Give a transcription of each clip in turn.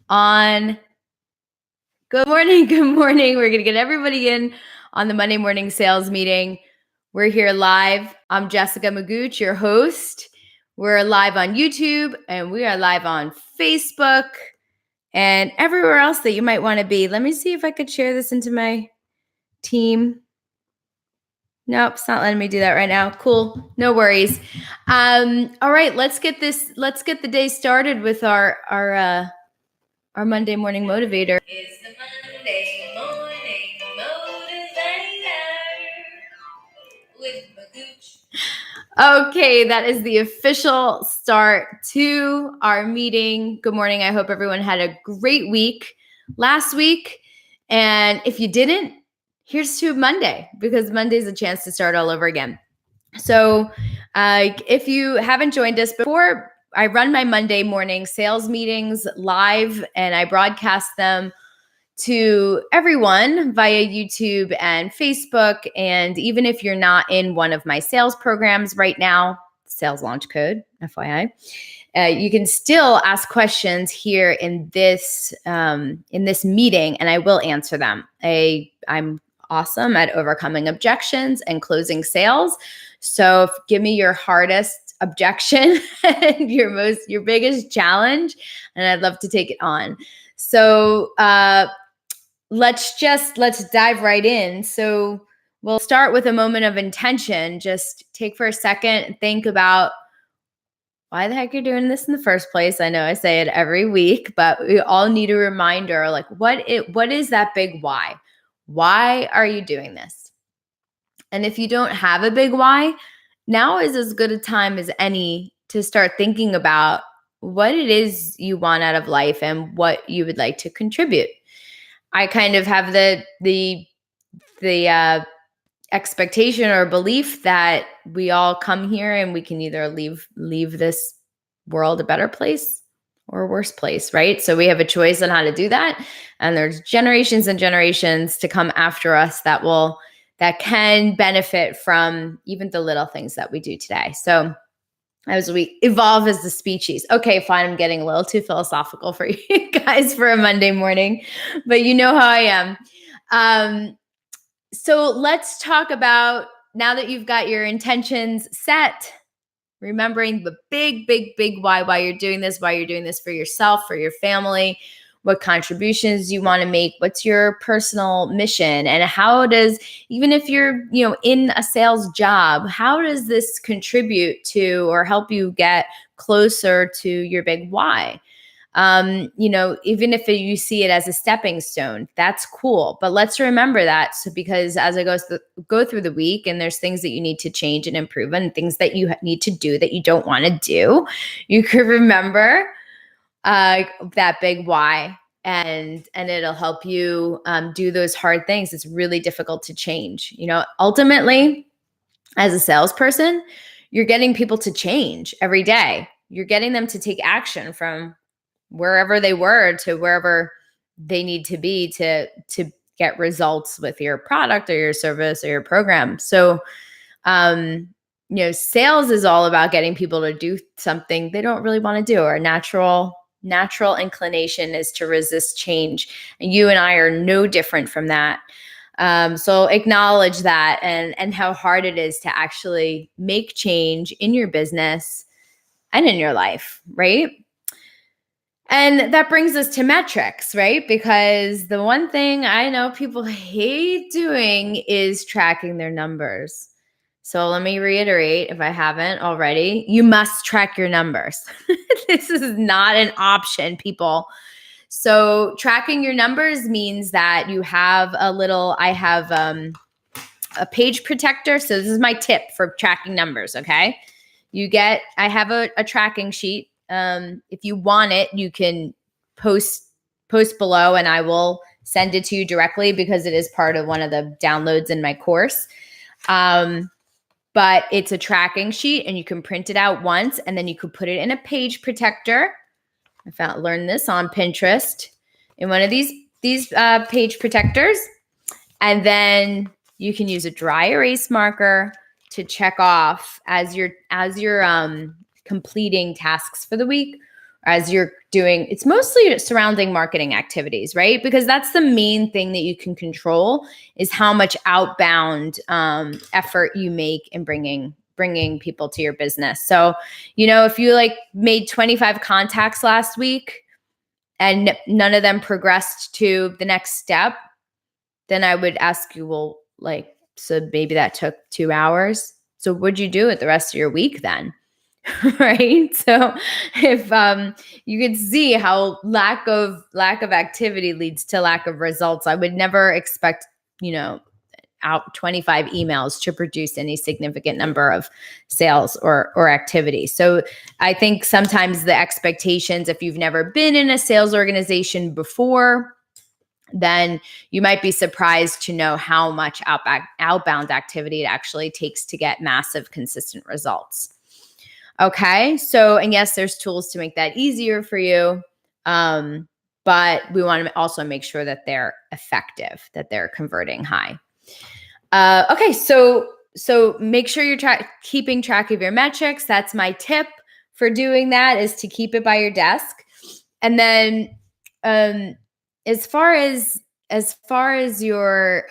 on. Good morning. Good morning. We're going to get everybody in on the Monday morning sales meeting. We're here live. I'm Jessica Magoch, your host. We're live on YouTube and we are live on Facebook and everywhere else that you might want to be. Let me see if I could share this into my team. Nope, it's not letting me do that right now. Cool. No worries. All right, let's get the day started with our Monday Morning Motivator. It's the Monday Morning Motivator with Magoch. Okay, that is the official start to our meeting. Good morning. I hope everyone had a great week last week. And if you didn't, here's to Monday, because Monday's a chance to start all over again. So if you haven't joined us before, I run my Monday morning sales meetings live and I broadcast them to everyone via YouTube and Facebook. And even if you're not in one of my sales programs right now, sales launch code, FYI, you can still ask questions here in this meeting, and I will answer them. I'm awesome at overcoming objections and closing sales. So give me your hardest objection and your biggest challenge, and I'd love to take it on. So let's dive right in. So we'll start with a moment of intention. Just take for a second and think about why the heck you're doing this in the first place. I know I say it every week, but we all need a reminder, like what is that big why? Why are you doing this? And if you don't have a big why, now is as good a time as any to start thinking about what it is you want out of life and what you would like to contribute. I kind of have the expectation or belief that we all come here and we can either leave this world a better place or a worse place, right? So we have a choice on how to do that. And there's generations and generations to come after us that can benefit from even the little things that we do today. So as we evolve as the species. Okay, fine. I'm getting a little too philosophical for you guys for a Monday morning, but you know how I am. So let's talk about, now that you've got your intentions set, remembering the big why you're doing this for yourself, for your family, what contributions you want to make, what's your personal mission, and how does, even if you're, in a sales job, how does this contribute to or help you get closer to your big why? Even if you see it as a stepping stone, that's cool. But let's remember that. So, because as I go through the week and there's things that you need to change and improve and things that you need to do that you don't want to do, you could remember that big why, and it'll help you do those hard things. It's really difficult to change. Ultimately, as a salesperson, you're getting people to change every day. You're getting them to take action from wherever they were to wherever they need to be to get results with your product or your service or your program. So, sales is all about getting people to do something they don't really want to do, or natural inclination is to resist change. And you and I are no different from that. So acknowledge that and how hard it is to actually make change in your business and in your life, right? And that brings us to metrics, right? Because the one thing I know people hate doing is tracking their numbers. So let me reiterate, if I haven't already, you must track your numbers. This is not an option, people. So tracking your numbers means that you have I have a page protector. So this is my tip for tracking numbers, okay? I have a tracking sheet. If you want it, you can post below and I will send it to you directly, because it is part of one of the downloads in my course. But it's a tracking sheet and you can print it out once and then you could put it in a page protector. Learned this on Pinterest in one of these page protectors. And then you can use a dry erase marker to check off as you're completing tasks for the week, as you're doing, it's mostly surrounding marketing activities, right? Because that's the main thing that you can control, is how much outbound effort you make in bringing people to your business. So, if you like made 25 contacts last week and none of them progressed to the next step, then I would ask you, well, like, so maybe that took 2 hours. So what'd you do with the rest of your week then? Right? So if you could see how lack of activity leads to lack of results, I would never expect, out 25 emails to produce any significant number of sales or activity. So I think sometimes the expectations, if you've never been in a sales organization before, then you might be surprised to know how much outbound activity it actually takes to get massive, consistent results. Okay. So, and yes, there's tools to make that easier for you. But we want to also make sure that they're effective, that they're converting high. Okay. So make sure you're keeping track of your metrics. That's my tip for doing that, is to keep it by your desk. And then, as far as your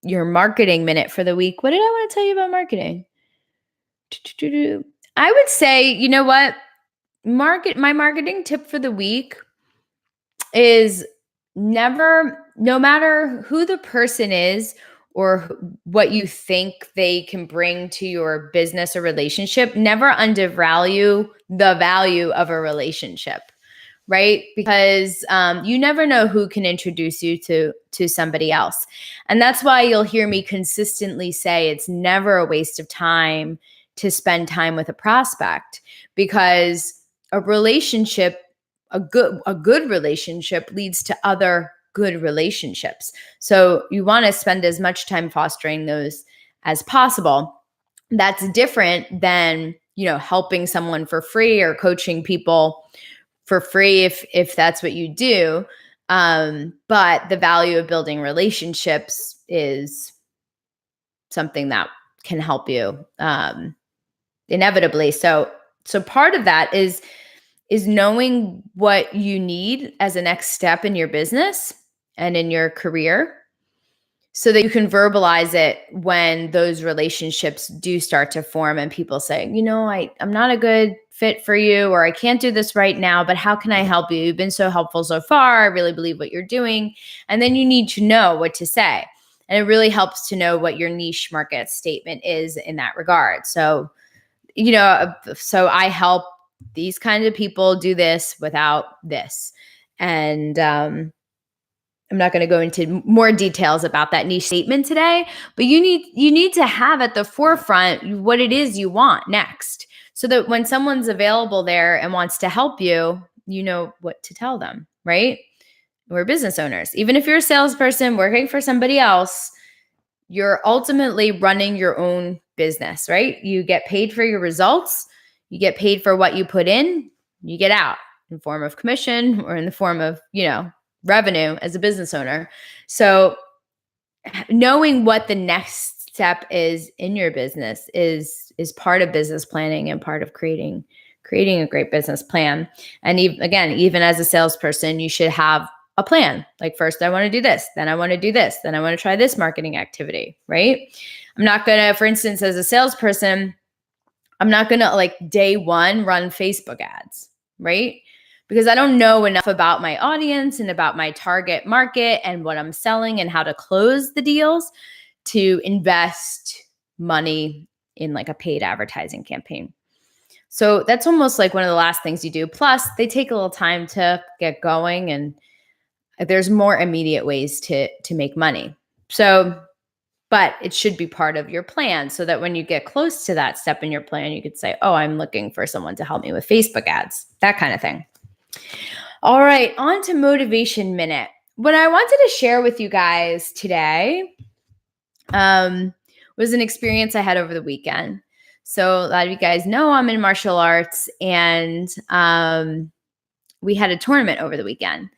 marketing minute for the week, what did I want to tell you about marketing? I would say, you know what? My marketing tip for the week is no matter who the person is or what you think they can bring to your business or relationship, never undervalue the value of a relationship, right? Because you never know who can introduce you to somebody else. And that's why you'll hear me consistently say it's never a waste of time to spend time with a prospect, because a good relationship leads to other good relationships. So you want to spend as much time fostering those as possible. That's different than, helping someone for free or coaching people for free if that's what you do. But the value of building relationships is something that can help you inevitably. So part of that is knowing what you need as a next step in your business and in your career, so that you can verbalize it when those relationships do start to form and people say, I'm not a good fit for you, or I can't do this right now, but how can I help you? You've been so helpful so far. I really believe what you're doing. And then you need to know what to say. And it really helps to know what your niche market statement is in that regard. So, so I help these kinds of people do this without this. And I'm not going to go into more details about that niche statement today, but you need to have at the forefront what it is you want next, so that when someone's available there and wants to help you, you know what to tell them, right? We're business owners. Even if you're a salesperson working for somebody else, you're ultimately running your own business, right? You get paid for your results. You get paid for what you put in, you get out in form of commission or in the form of, revenue as a business owner. So knowing what the next step is in your business is part of business planning and part of creating a great business plan. And even as a salesperson, you should have a plan. Like, first I want to do this, then I want to do this, then I want to try this marketing activity, right? I'm not going to, for instance, as a salesperson, I'm not going to day one run Facebook ads, right? Because I don't know enough about my audience and about my target market and what I'm selling and how to close the deals to invest money in a paid advertising campaign. So that's almost like one of the last things you do. Plus, they take a little time to get going, and there's more immediate ways to make money. So, but it should be part of your plan, so that when you get close to that step in your plan, you could say, oh, I'm looking for someone to help me with Facebook ads, that kind of thing. All right, on to Motivation Minute. What I wanted to share with you guys today was an experience I had over the weekend. So a lot of you guys know I'm in martial arts, and we had a tournament over the weekend.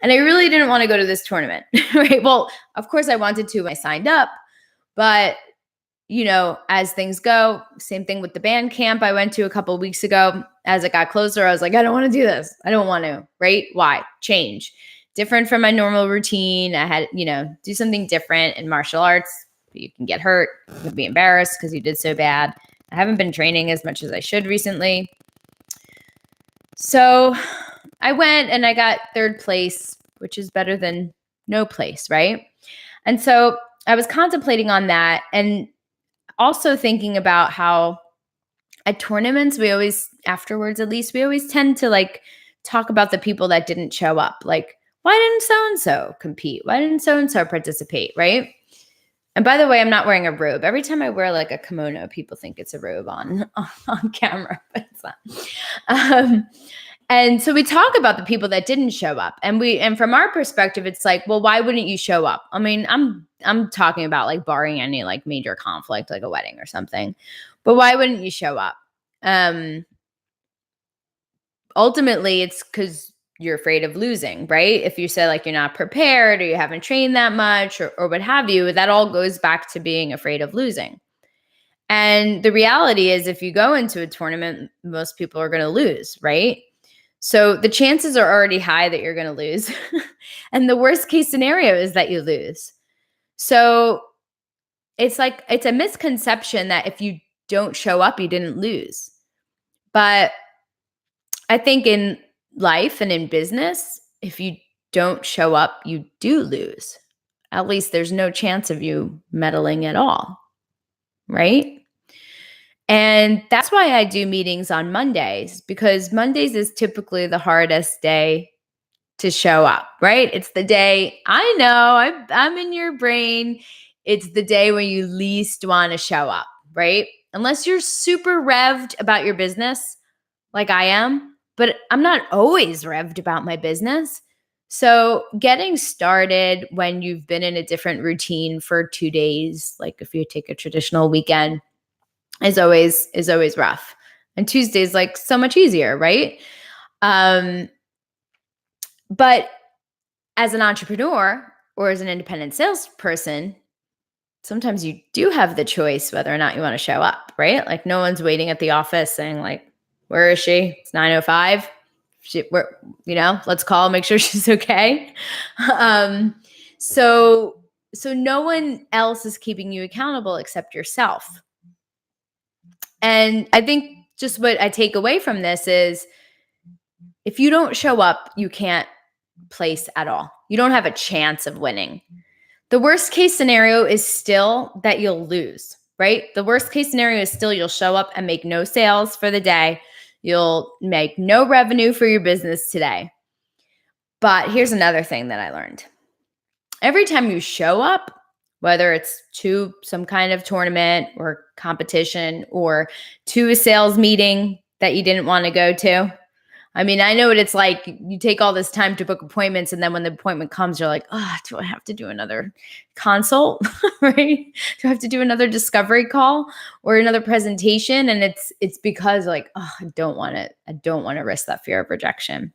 And I really didn't want to go to this tournament, right? Well, of course I wanted to when I signed up, but as things go, same thing with the band camp I went to a couple of weeks ago. As it got closer, I was like, I don't want to do this. I don't want to, right? Why? Change. Different from my normal routine. I had, do something different in martial arts. You can get hurt. You can be embarrassed because you did so bad. I haven't been training as much as I should recently. So I went and I got third place, which is better than no place, right? And so I was contemplating on that and also thinking about how at tournaments, afterwards at least, we always tend to talk about the people that didn't show up. Like, why didn't so-and-so compete? Why didn't so-and-so participate, right? And by the way, I'm not wearing a robe. Every time I wear a kimono, people think it's a robe on camera, but it's not. And so we talk about the people that didn't show up, and from our perspective, it's like, well, why wouldn't you show up? I mean, I'm talking about barring any major conflict, like a wedding or something, but why wouldn't you show up? Ultimately, it's because you're afraid of losing, right? If you say you're not prepared or you haven't trained that much or what have you, that all goes back to being afraid of losing. And the reality is, if you go into a tournament, most people are going to lose, right? So the chances are already high that you're going to lose. And the worst case scenario is that you lose. So it's a misconception that if you don't show up, you didn't lose. But I think in life and in business, if you don't show up, you do lose. At least there's no chance of you meddling at all, right? And that's why I do meetings on Mondays, because Mondays is typically the hardest day to show up, right? It's the day, I know, I'm in your brain. It's the day when you least want to show up, right? Unless you're super revved about your business, like I am, but I'm not always revved about my business. So getting started when you've been in a different routine for 2 days, like if you take a traditional weekend, is always rough. And Tuesday's so much easier, right? But as an entrepreneur or as an independent salesperson, sometimes you do have the choice whether or not you want to show up, right? No one's waiting at the office saying where is she? It's 9:05. Let's call, make sure she's okay. So no one else is keeping you accountable except yourself. And I think just what I take away from this is if you don't show up, you can't place at all. You don't have a chance of winning. The worst case scenario is still that you'll lose, right? The worst case scenario is still you'll show up and make no sales for the day. You'll make no revenue for your business today. But here's another thing that I learned. Every time you show up, whether it's to some kind of tournament or competition or to a sales meeting that you didn't want to go to. I mean, I know what it's like. You take all this time to book appointments, and then when the appointment comes, you're like, oh, do I have to do another consult, right? Do I have to do another discovery call or another presentation? And it's because I don't want to risk that fear of rejection.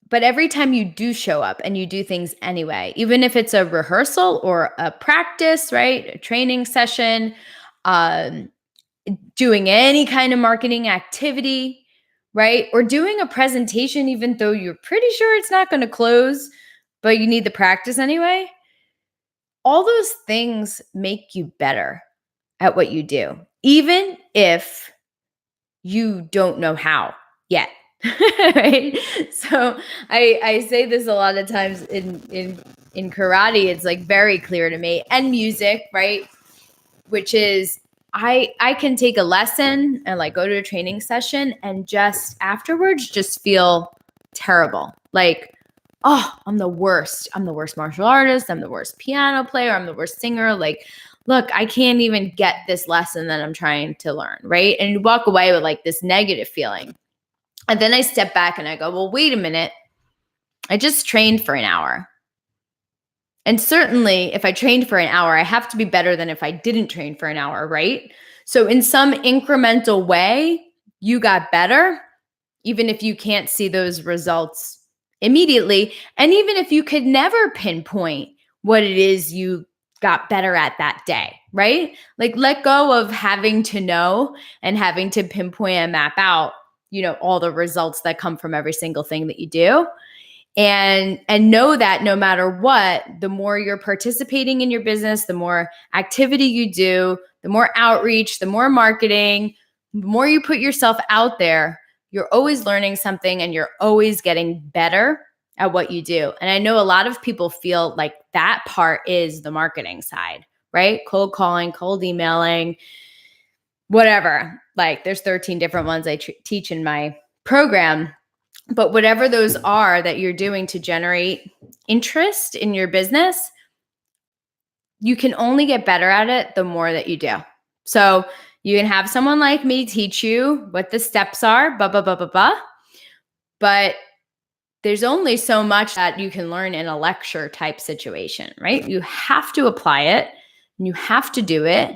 But every time you do show up and you do things anyway, even if it's a rehearsal or a practice, right? A training session, doing any kind of marketing activity, right? Or doing a presentation, even though you're pretty sure it's not going to close, but you need the practice anyway. All those things make you better at what you do, even if you don't know how yet. Right? So I say this a lot of times in karate. It's very clear to me, and music, right? Which is I can take a lesson and go to a training session and just afterwards just feel terrible. Oh, I'm the worst. I'm the worst martial artist. I'm the worst piano player. I'm the worst singer. Look, I can't even get this lesson that I'm trying to learn, right? And you walk away with this negative feeling. And then I step back and I go, well, wait a minute. I just trained for an hour. And certainly if I trained for an hour, I have to be better than if I didn't train for an hour, right? So in some incremental way, you got better, even if you can't see those results immediately. And even if you could never pinpoint what it is you got better at that day, right? Like let go of having to know and having to pinpoint and map out, all the results that come from every single thing that you do. And know that no matter what, the more you're participating in your business, the more activity you do, the more outreach, the more marketing, the more you put yourself out there, you're always learning something and you're always getting better at what you do. And I know a lot of people feel like that part is the marketing side, right? Cold calling, cold emailing, whatever. Like there's 13 different ones I teach in my program. But whatever those are that you're doing to generate interest in your business, you can only get better at it the more that you do. So you can have someone like me teach you what the steps are, but there's only so much that you can learn in a lecture type situation, right? You have to apply it and you have to do it.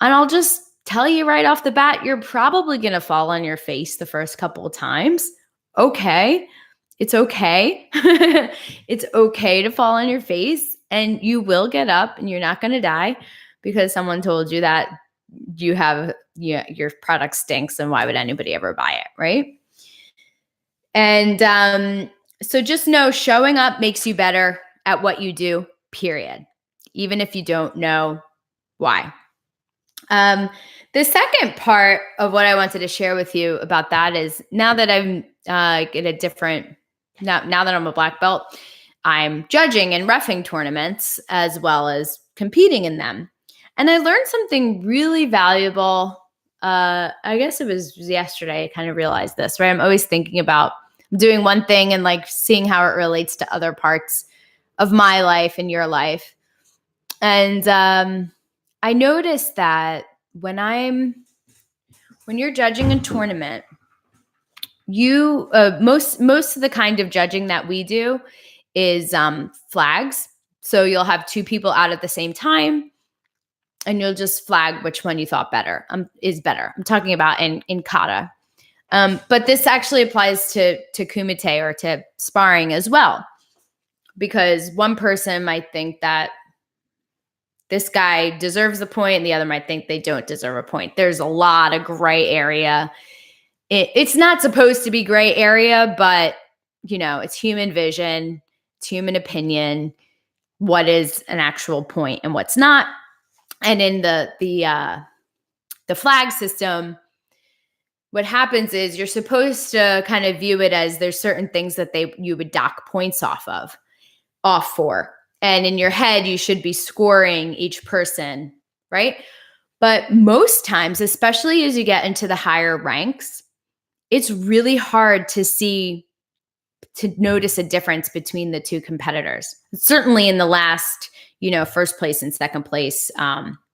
And I'll just tell you right off the bat, you're probably going to fall on your face the first couple of times. Okay. It's okay. It's okay to fall on your face and you will get up and you're not going to die because someone told you that your product stinks and why would anybody ever buy it, right? And so just know showing up makes you better at what you do, period, even if you don't know why. The second part of what I wanted to share with you about that is now that I'm now that I'm a black belt, I'm judging and reffing tournaments as well as competing in them. And I learned something really valuable. I guess it was yesterday I kind of realized this, right? I'm always thinking about doing one thing and like seeing how it relates to other parts of my life and your life. And I noticed that when you're judging a tournament, you most of the kind of judging that we do is flags. So you'll have two people out at the same time, and you'll just flag which one you thought is better. I'm talking about in kata, but this actually applies to kumite or to sparring as well, because one person might think that this guy deserves a point and the other might think they don't deserve a point. There's a lot of gray area. It's not supposed to be gray area, but it's human vision, it's human opinion, what is an actual point and what's not. And in the flag system, what happens is you're supposed to kind of view it as there's certain things that you would dock points off for. And in your head, you should be scoring each person, right? But most times, especially as you get into the higher ranks, it's really hard to notice a difference between the two competitors. Certainly in the last, first place and second place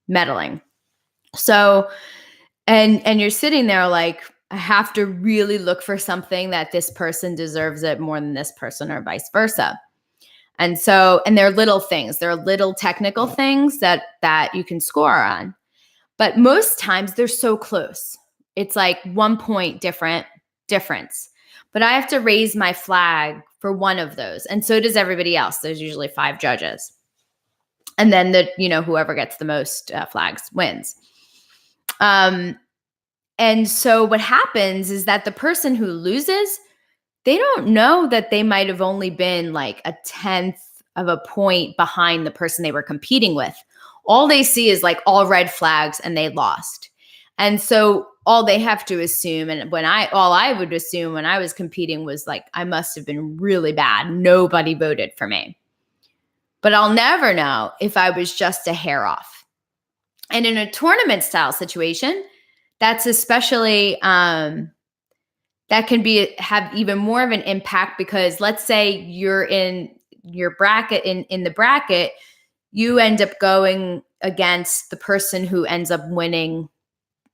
medaling. So, and you're sitting there like, I have to really look for something that this person deserves it more than this person or vice versa. And they're little things. They're little technical things that you can score on. But most times they're so close. It's like 1 point difference. But I have to raise my flag for one of those. And so does everybody else. There's usually 5 judges. And then whoever gets the most flags wins. And so what happens is that the person who loses, they don't know that they might have only been like a 10th of a point behind the person they were competing with. All they see is like all red flags and they lost. And so all they have to assume, and all I would assume when I was competing was like, I must have been really bad. Nobody voted for me. But I'll never know if I was just a hair off. And in a tournament style situation, that's especially, that can have even more of an impact, because let's say you're in your bracket, in the bracket, you end up going against the person who ends up winning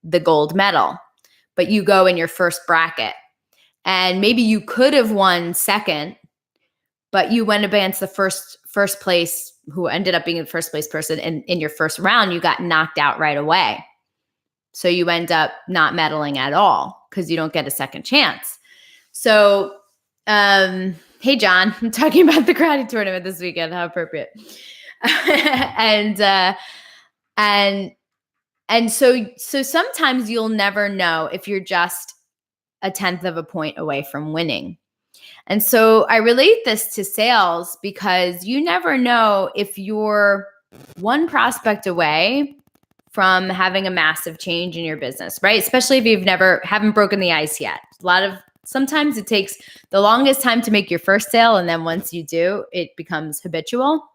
the gold medal, but you go in your first bracket. And maybe you could have won second, but you went against the first place who ended up being the first place person. And in your first round, you got knocked out right away. So you end up not medaling at all because you don't get a second chance. So, hey, John, I'm talking about the karate tournament this weekend. How appropriate. and and and so sometimes you'll never know if you're just a tenth of a point away from winning. And so I relate this to sales because you never know if you're one prospect away from having a massive change in your business, right? Especially if haven't broken the ice yet. Sometimes it takes the longest time to make your first sale. And then once you do, it becomes habitual.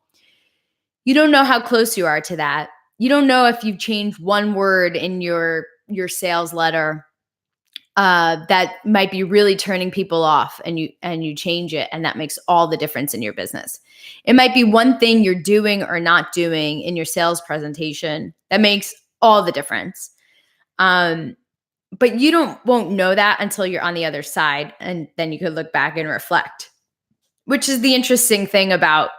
You don't know how close you are to that. You don't know if you've changed one word in your sales letter that might be really turning people off, and you change it, and that makes all the difference in your business. It might be one thing you're doing or not doing in your sales presentation that makes all the difference. But you won't know that until you're on the other side, and then you could look back and reflect, which is the interesting thing about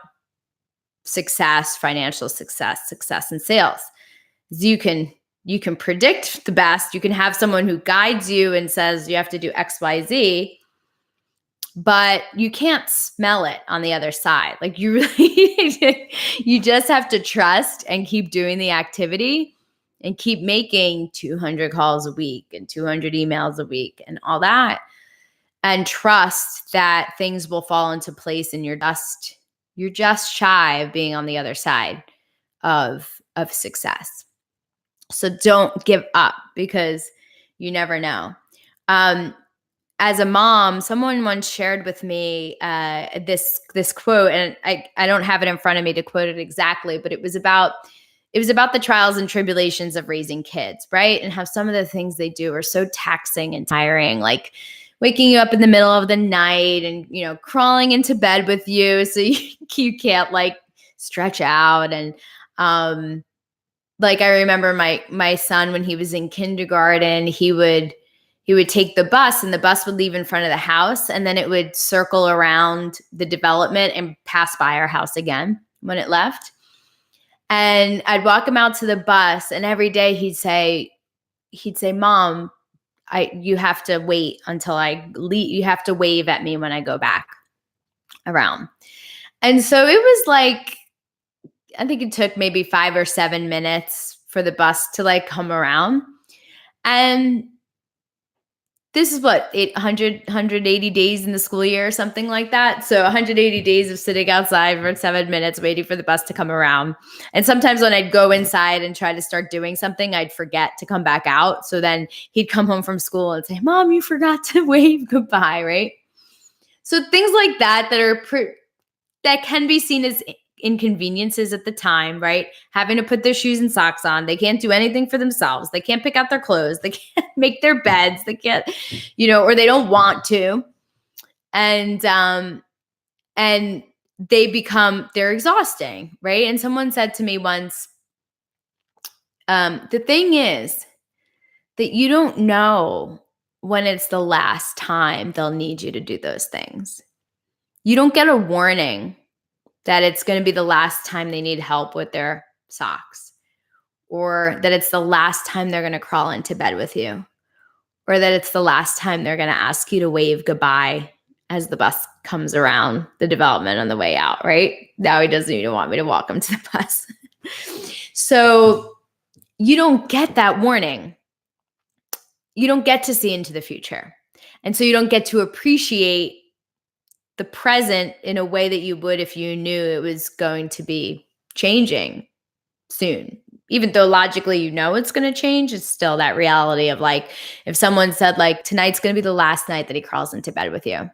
success, financial success in sales. Is you can predict the best. You can have someone who guides you and says you have to do X, Y, Z, but you can't smell it on the other side. Like you really, you just have to trust and keep doing the activity and keep making 200 calls a week and 200 emails a week and all that, and trust that things will fall into place, and you're just shy of being on the other side of success. So don't give up, because you never know. As a mom, someone once shared with me this quote, and I don't have it in front of me to quote it exactly, but it was about the trials and tribulations of raising kids, right? And how some of the things they do are so taxing and tiring, like waking you up in the middle of the night and, crawling into bed with you so you can't like stretch out. And like I remember my son, when he was in kindergarten, he would take the bus, and the bus would leave in front of the house, and then it would circle around the development and pass by our house again when it left. And I'd walk him out to the bus, and every day he'd say, "Mom, you have to wait until I leave. You have to wave at me when I go back around." And so it was like, I think it took maybe 5 or 7 minutes for the bus to like come around. And this is what, 180 days in the school year or something like that. So 180 days of sitting outside for 7 minutes waiting for the bus to come around. And sometimes when I'd go inside and try to start doing something, I'd forget to come back out. So then he'd come home from school and say, "Mom, you forgot to wave goodbye," right? So things like that that can be seen as inconveniences at the time, right? Having to put their shoes and socks on. They can't do anything for themselves. They can't pick out their clothes. They can't make their beds. They can't, or they don't want to. And they're exhausting, right? And someone said to me once, the thing is that you don't know when it's the last time they'll need you to do those things. You don't get a warning that it's going to be the last time they need help with their socks, or that it's the last time they're going to crawl into bed with you, or that it's the last time they're going to ask you to wave goodbye as the bus comes around the development on the way out, right? Now he doesn't even want me to walk him to the bus. So you don't get that warning. You don't get to see into the future. And so you don't get to appreciate the present in a way that you would if you knew it was going to be changing soon. Even though logically it's going to change, it's still that reality of like, if someone said like, tonight's going to be the last night that he crawls into bed with you,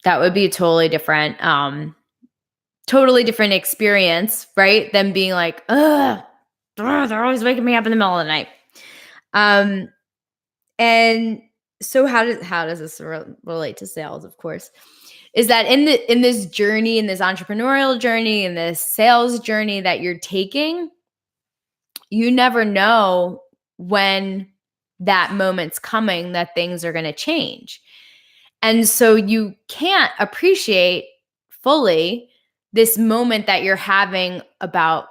that would be a totally different experience, right? Than being like, ugh, they're always waking me up in the middle of the night. And so how does this relate to sales? Of course, is that in this journey, in this entrepreneurial journey, in this sales journey that you're taking, you never know when that moment's coming that things are going to change. And so you can't appreciate fully this moment that you're having about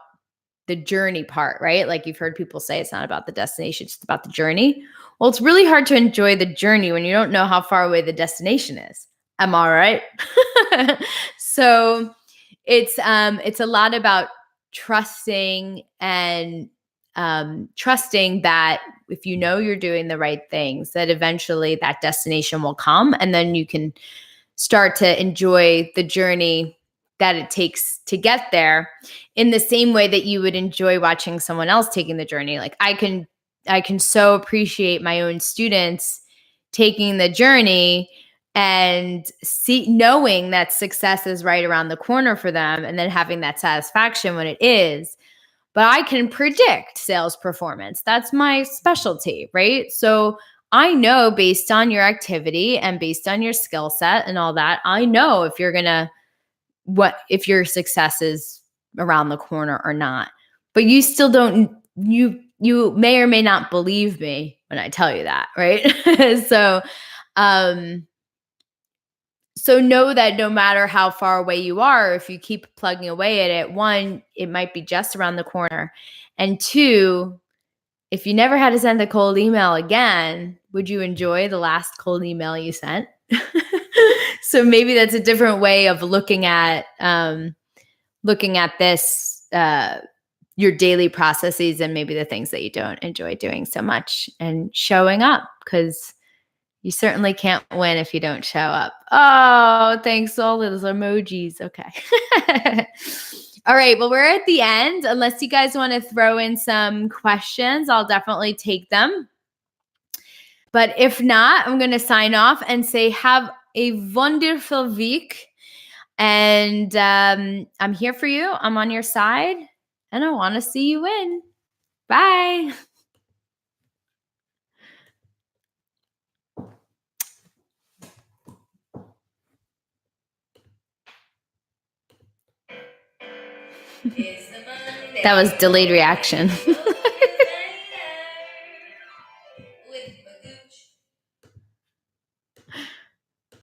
the journey part, right? Like you've heard people say it's not about the destination, it's about the journey. Well, it's really hard to enjoy the journey when you don't know how far away the destination is. Am I right? So it's a lot about trusting and trusting that if you know you're doing the right things, that eventually that destination will come, and then you can start to enjoy the journey that it takes to get there, in the same way that you would enjoy watching someone else taking the journey. Like I can so appreciate my own students taking the journey and knowing that success is right around the corner for them, and then having that satisfaction when it is. But I can predict sales performance. That's my specialty, right? So I know, based on your activity and based on your skill set and all that, I know if you're going to, if your success is around the corner or not. But you still don't, you may or may not believe me when I tell you that, right? So um so know that no matter how far away you are, if you keep plugging away at it, one, it might be just around the corner. And two, if you never had to send a cold email again, would you enjoy the last cold email you sent? So maybe that's a different way of looking at this, your daily processes, and maybe the things that you don't enjoy doing so much, and showing up, because you certainly can't win if you don't show up. Oh, thanks, all those emojis. Okay. All right. Well, we're at the end. Unless you guys want to throw in some questions, I'll definitely take them. But if not, I'm going to sign off and say, have a wonderful week. And I'm here for you. I'm on your side. And I want to see you win. Bye. That was delayed reaction.